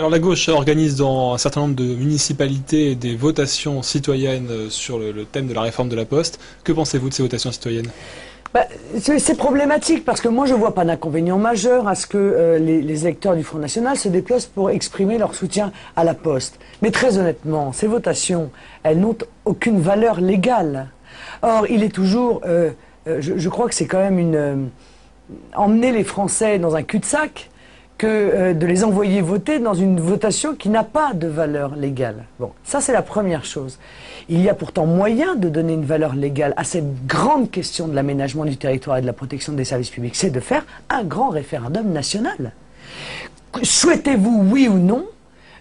Alors la gauche organise dans un certain nombre de municipalités des votations citoyennes sur le thème de la réforme de la Poste. Que pensez-vous de ces votations citoyennes? Bah, c'est problématique parce que moi je vois pas d'inconvénient majeur à ce que les électeurs du Front National se déplacent pour exprimer leur soutien à la Poste. Mais très honnêtement, ces votations, elles n'ont aucune valeur légale. Or, il est toujours, je crois que c'est quand même emmener les Français dans un cul-de-sac que de les envoyer voter dans une votation qui n'a pas de valeur légale. Bon, ça c'est la première chose. Il y a pourtant moyen de donner une valeur légale à cette grande question de l'aménagement du territoire et de la protection des services publics, c'est de faire un grand référendum national. Souhaitez-vous, oui ou non,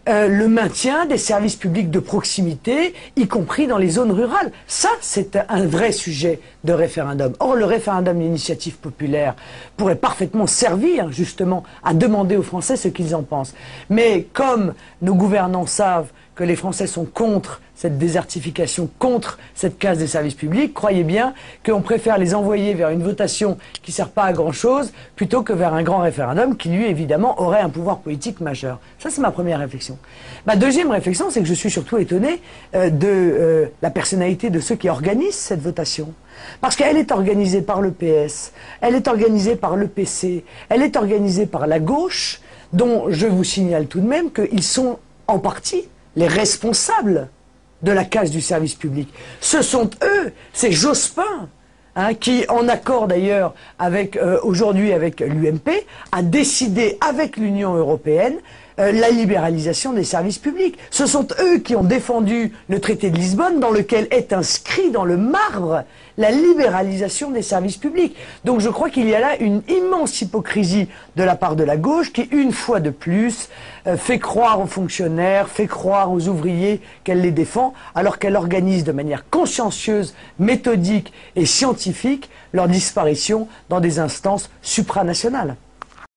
le maintien des services publics de proximité, y compris dans les zones rurales? Ça, c'est un vrai sujet de référendum. Or, le référendum d'initiative populaire pourrait parfaitement servir, justement, à demander aux Français ce qu'ils en pensent. Mais comme nos gouvernants savent que les Français sont contre cette désertification, contre cette casse des services publics, croyez bien qu'on préfère les envoyer vers une votation qui ne sert pas à grand-chose plutôt que vers un grand référendum qui, lui, évidemment, aurait un pouvoir politique majeur. Ça, c'est ma première réflexion. Ma deuxième réflexion, c'est que je suis surtout étonné de la personnalité de ceux qui organisent cette votation. Parce qu'elle est organisée par le PS, elle est organisée par le PC, elle est organisée par la gauche, dont je vous signale tout de même qu'ils sont en partie les responsables de la casse du service public. Ce sont eux, c'est Jospin, qui, en accord d'ailleurs avec aujourd'hui avec l'UMP, a décidé avec l'Union européenne la libéralisation des services publics. Ce sont eux qui ont défendu le traité de Lisbonne dans lequel est inscrit dans le marbre la libéralisation des services publics. Donc je crois qu'il y a là une immense hypocrisie de la part de la gauche qui, une fois de plus, fait croire aux fonctionnaires, fait croire aux ouvriers qu'elle les défend, alors qu'elle organise de manière consciencieuse, méthodique et scientifique leur disparition dans des instances supranationales.